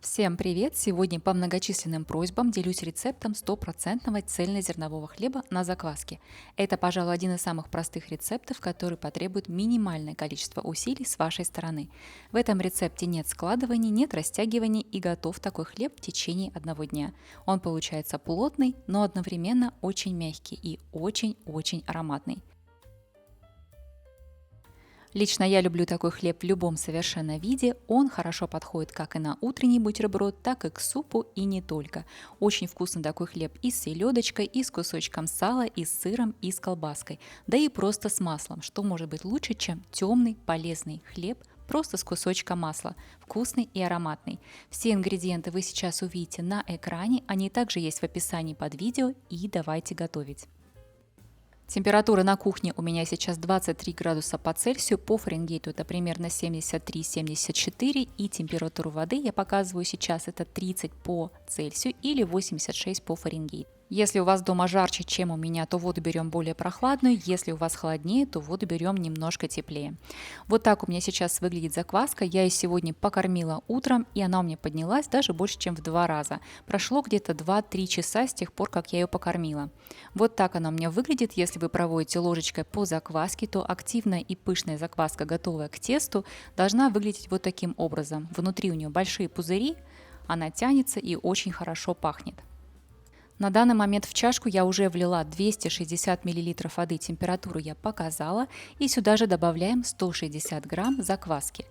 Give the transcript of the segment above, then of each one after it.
Всем привет! Сегодня по многочисленным просьбам делюсь рецептом стопроцентного цельнозернового хлеба на закваске. Это, пожалуй, один из самых простых рецептов, который потребует минимальное количество усилий с вашей стороны. В этом рецепте нет складываний, нет растягиваний и готов такой хлеб в течение одного дня. Он получается плотный, но одновременно очень мягкий и очень-очень ароматный. Лично я люблю такой хлеб в любом совершенно виде. Он хорошо подходит как и на утренний бутерброд, так и к супу и не только. Очень вкусный такой хлеб и с селедочкой, и с кусочком сала, и с сыром, и с колбаской. Да и просто с маслом. Что может быть лучше, чем темный полезный хлеб просто с кусочком масла, вкусный и ароматный. Все ингредиенты вы сейчас увидите на экране, они также есть в описании под видео, и давайте готовить. Температура на кухне у меня сейчас 23 градуса по Цельсию, по Фаренгейту это примерно 73-74, и температуру воды я показываю сейчас это 30 по Цельсию или 86 по Фаренгейту. Если у вас дома жарче, чем у меня, то воду берем более прохладную, если у вас холоднее, то воду берем немножко теплее. Вот так у меня сейчас выглядит закваска, я ее сегодня покормила утром, и она у меня поднялась даже больше, чем в 2 раза. Прошло где-то 2-3 часа с тех пор, как я ее покормила. Вот так она у меня выглядит. Если вы проводите ложечкой по закваске, то активная и пышная закваска, готовая к тесту, должна выглядеть вот таким образом. Внутри у нее большие пузыри, она тянется и очень хорошо пахнет. На данный момент в чашку я уже влила 260 мл воды, температуру я показала, и сюда же добавляем 160 грамм закваски.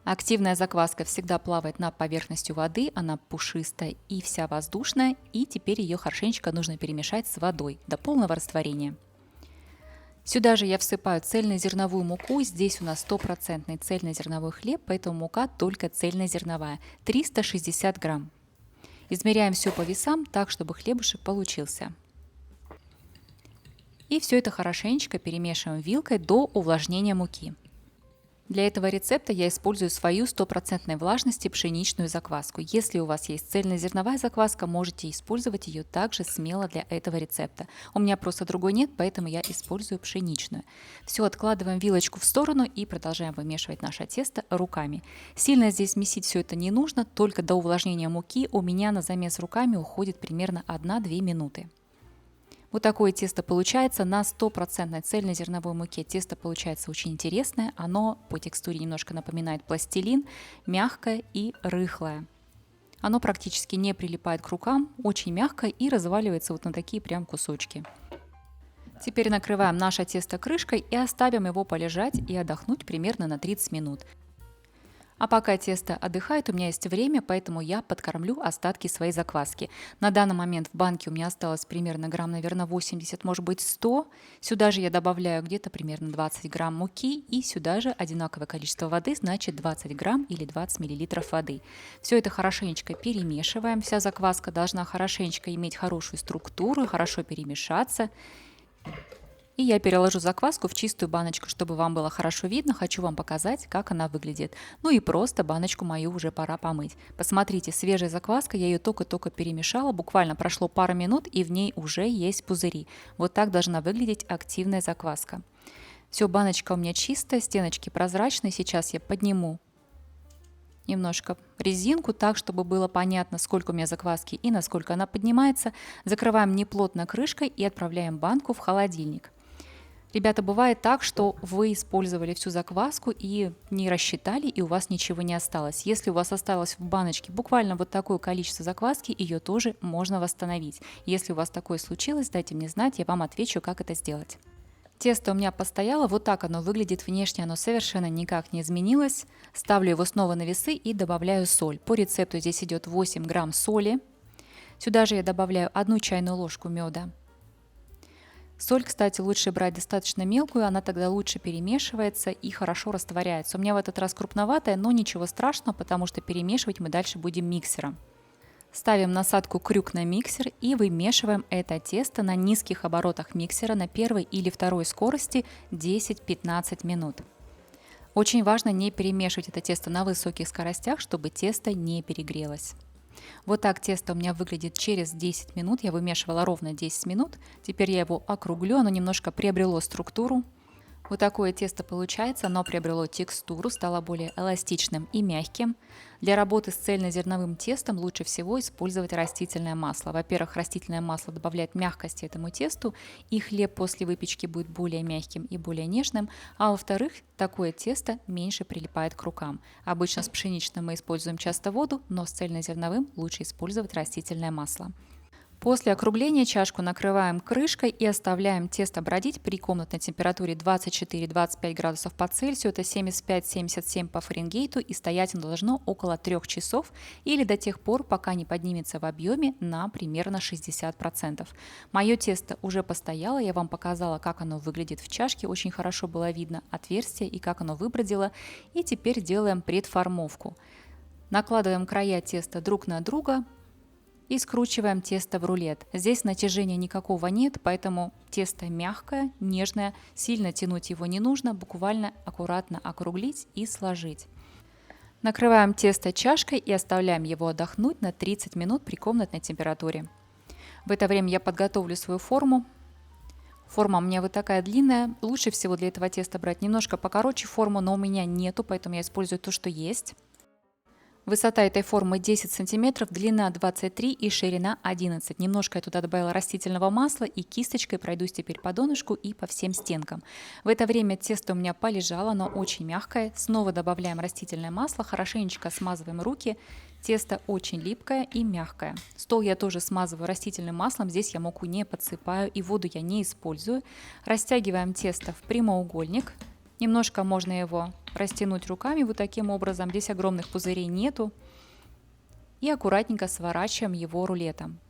Активная закваска всегда плавает над поверхностью воды, она пушистая и вся воздушная, и теперь ее хорошенечко нужно перемешать с водой до полного растворения. Сюда же я всыпаю цельнозерновую муку, здесь у нас стопроцентный цельнозерновой хлеб, поэтому мука только цельнозерновая, 360 грамм. Измеряем все по весам так, чтобы хлебушек получился. И все это хорошенечко перемешиваем вилкой до увлажнения муки. Для этого рецепта я использую свою стопроцентной влажности пшеничную закваску. Если у вас есть цельнозерновая закваска, можете использовать ее также смело для этого рецепта. У меня просто другой нет, поэтому я использую пшеничную. Все, откладываем вилочку в сторону и продолжаем вымешивать наше тесто руками. Сильно здесь месить все это не нужно, только до увлажнения муки у меня на замес руками уходит примерно 1-2 минуты. Вот такое тесто получается на стопроцентной цельнозерновой муке. Тесто получается очень интересное, оно по текстуре немножко напоминает пластилин, мягкое и рыхлое. Оно практически не прилипает к рукам, очень мягкое и разваливается вот на такие прям кусочки. Теперь накрываем наше тесто крышкой и оставим его полежать и отдохнуть примерно на 30 минут. А пока тесто отдыхает, у меня есть время, поэтому я подкормлю остатки своей закваски. На данный момент в банке у меня осталось примерно грамм, наверное, 80, может быть 100. Сюда же я добавляю где-то примерно 20 грамм муки и сюда же одинаковое количество воды, значит 20 грамм или 20 миллилитров воды. Все это хорошенечко перемешиваем. Вся закваска должна хорошенечко иметь хорошую структуру, хорошо перемешаться. И я переложу закваску в чистую баночку, чтобы вам было хорошо видно. Хочу вам показать, как она выглядит. Ну и просто баночку мою уже пора помыть. Посмотрите, свежая закваска, я ее только-только перемешала. Буквально прошло пару минут, и в ней уже есть пузыри. Вот так должна выглядеть активная закваска. Все, баночка у меня чистая, стеночки прозрачные. Сейчас я подниму немножко резинку так, чтобы было понятно, сколько у меня закваски и насколько она поднимается. Закрываем неплотно крышкой и отправляем банку в холодильник. Ребята, бывает так, что вы использовали всю закваску и не рассчитали, и у вас ничего не осталось. Если у вас осталось в баночке буквально вот такое количество закваски, ее тоже можно восстановить. Если у вас такое случилось, дайте мне знать, я вам отвечу, как это сделать. Тесто у меня постояло, вот так оно выглядит внешне, оно совершенно никак не изменилось. Ставлю его снова на весы и добавляю соль. По рецепту здесь идет 8 грамм соли. Сюда же я добавляю 1 чайную ложку меда. Соль, кстати, лучше брать достаточно мелкую, она тогда лучше перемешивается и хорошо растворяется. У меня в этот раз крупноватая, но ничего страшного, потому что перемешивать мы дальше будем миксером. Ставим насадку крюк на миксер и вымешиваем это тесто на низких оборотах миксера на первой или второй скорости 10-15 минут. Очень важно не перемешивать это тесто на высоких скоростях, чтобы тесто не перегрелось. Вот так тесто у меня выглядит через 10 минут. Я вымешивала ровно 10 минут. Теперь я его округлю, оно немножко приобрело структуру. Вот такое тесто получается, оно приобрело текстуру, стало более эластичным и мягким. Для работы с цельнозерновым тестом лучше всего использовать растительное масло. Во-первых, растительное масло добавляет мягкости этому тесту, и хлеб после выпечки будет более мягким и более нежным. А во-вторых, такое тесто меньше прилипает к рукам. Обычно с пшеничным мы используем часто воду, но с цельнозерновым лучше использовать растительное масло. После округления чашку накрываем крышкой и оставляем тесто бродить при комнатной температуре 24-25 градусов по Цельсию, это 75-77 по Фаренгейту, и стоять оно должно около 3 часов или до тех пор, пока не поднимется в объеме на примерно 60%. Мое тесто уже постояло, я вам показала, как оно выглядит в чашке, очень хорошо было видно отверстие и как оно выбродило. И теперь делаем предформовку. Накладываем края теста друг на друга и скручиваем тесто в рулет. Здесь натяжения никакого нет, поэтому тесто мягкое, нежное, сильно тянуть его не нужно, буквально аккуратно округлить и сложить. Накрываем тесто чашкой и оставляем его отдохнуть на 30 минут при комнатной температуре. В это время я подготовлю свою форму. Форма у меня вот такая длинная. Лучше всего для этого теста брать немножко покороче форму, но у меня нету, поэтому я использую то, что есть. Высота этой формы 10 см, длина 23 и ширина 11. Немножко я туда добавила растительного масла и кисточкой пройдусь теперь по донышку и по всем стенкам. В это время тесто у меня полежало, оно очень мягкое. Снова добавляем растительное масло, хорошенечко смазываем руки. Тесто очень липкое и мягкое. Стол я тоже смазываю растительным маслом, здесь я муку не подсыпаю и воду я не использую. Растягиваем тесто в прямоугольник. Немножко можно его растянуть руками вот таким образом, здесь огромных пузырей нету. И аккуратненько сворачиваем его рулетом.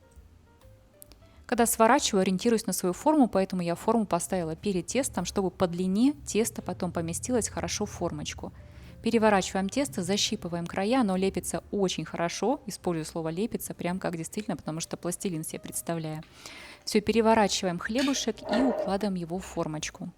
Когда сворачиваю, ориентируюсь на свою форму, поэтому я форму поставила перед тестом, чтобы по длине тесто потом поместилось хорошо в формочку. Переворачиваем тесто, защипываем края, оно лепится очень хорошо, использую слово лепится, прям как действительно, потому что пластилин себе представляю. Все, переворачиваем хлебушек и укладываем его в формочку.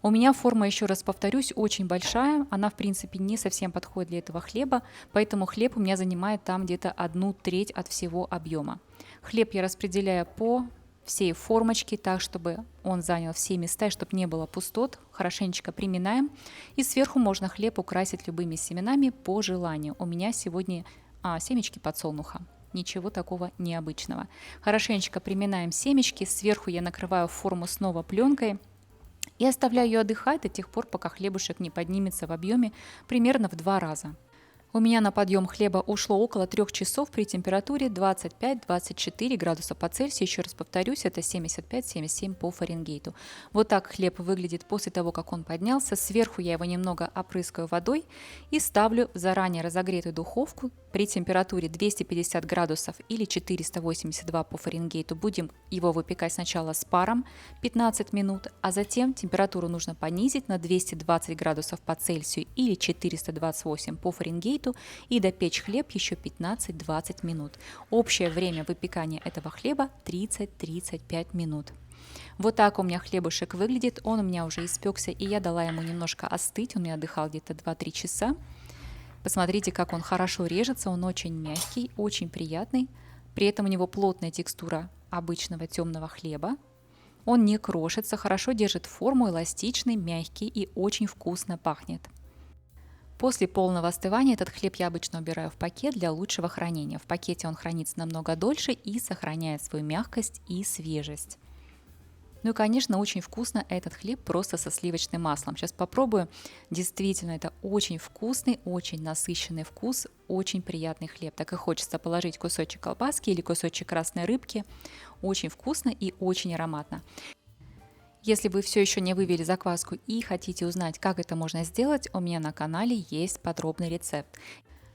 У меня форма, еще раз повторюсь, очень большая, она в принципе не совсем подходит для этого хлеба, поэтому хлеб у меня занимает там где-то 1/3 от всего объема. Хлеб я распределяю по всей формочке так, чтобы он занял все места, и чтобы не было пустот. Хорошенечко приминаем, и сверху можно хлеб украсить любыми семенами по желанию. У меня сегодня семечки подсолнуха. Ничего такого необычного. Хорошенечко приминаем семечки, сверху я накрываю форму снова пленкой. И оставляю ее отдыхать до тех пор, пока хлебушек не поднимется в объеме примерно в 2 раза. У меня на подъем хлеба ушло около 3 часов при температуре 25-24 градуса по Цельсию. Еще раз повторюсь, это 75-77 по Фаренгейту. Вот так хлеб выглядит после того, как он поднялся. Сверху я его немного опрыскаю водой и ставлю в заранее разогретую духовку при температуре 250 градусов или 482 по Фаренгейту. Будем его выпекать сначала с паром 15 минут, а затем температуру нужно понизить на 220 градусов по Цельсию или 428 по Фаренгейту и допечь хлеб еще 15-20 минут. Общее время выпекания этого хлеба 30-35 минут. Вот так у меня хлебушек выглядит, он у меня уже испекся, и я дала ему немножко остыть, он у меня отдыхал где-то 2-3 часа. Посмотрите, как он хорошо режется, он очень мягкий, очень приятный, при этом у него плотная текстура обычного темного хлеба. Он не крошится, хорошо держит форму, эластичный, мягкий и очень вкусно пахнет. После полного остывания этот хлеб я обычно убираю в пакет для лучшего хранения. В пакете он хранится намного дольше и сохраняет свою мягкость и свежесть. Ну и, конечно, очень вкусно этот хлеб просто со сливочным маслом. Сейчас попробую. Действительно, это очень вкусный, очень насыщенный вкус, очень приятный хлеб. Так и хочется положить кусочек колбаски или кусочек красной рыбки. Очень вкусно и очень ароматно. Если вы все еще не вывели закваску и хотите узнать, как это можно сделать, у меня на канале есть подробный рецепт.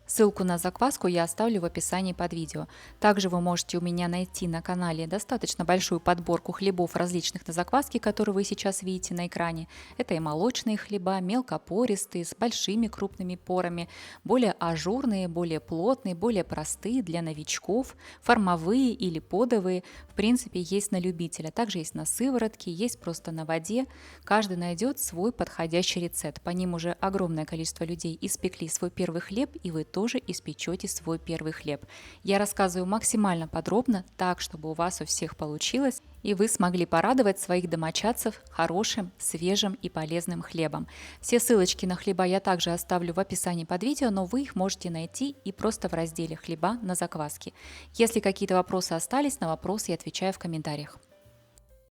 Ссылку на закваску я оставлю в описании под видео. Также вы можете у меня найти на канале достаточно большую подборку хлебов различных на закваске, которые вы сейчас видите на экране. Это и молочные хлеба, мелкопористые, с большими крупными порами, более ажурные, более плотные, более простые для новичков, формовые или подовые. В принципе, есть на любителя. Также есть на сыворотке, есть просто на воде. Каждый найдет свой подходящий рецепт. По ним уже огромное количество людей испекли свой первый хлеб, и вы тоже испечете свой первый хлеб. Я рассказываю максимально подробно, так, чтобы у вас у всех получилось. и вы смогли порадовать своих домочадцев хорошим, свежим и полезным хлебом. Все ссылочки на хлеба я также оставлю в описании под видео, но вы их можете найти и просто в разделе «Хлеба на закваске». Если какие-то вопросы остались, на вопросы я отвечаю в комментариях.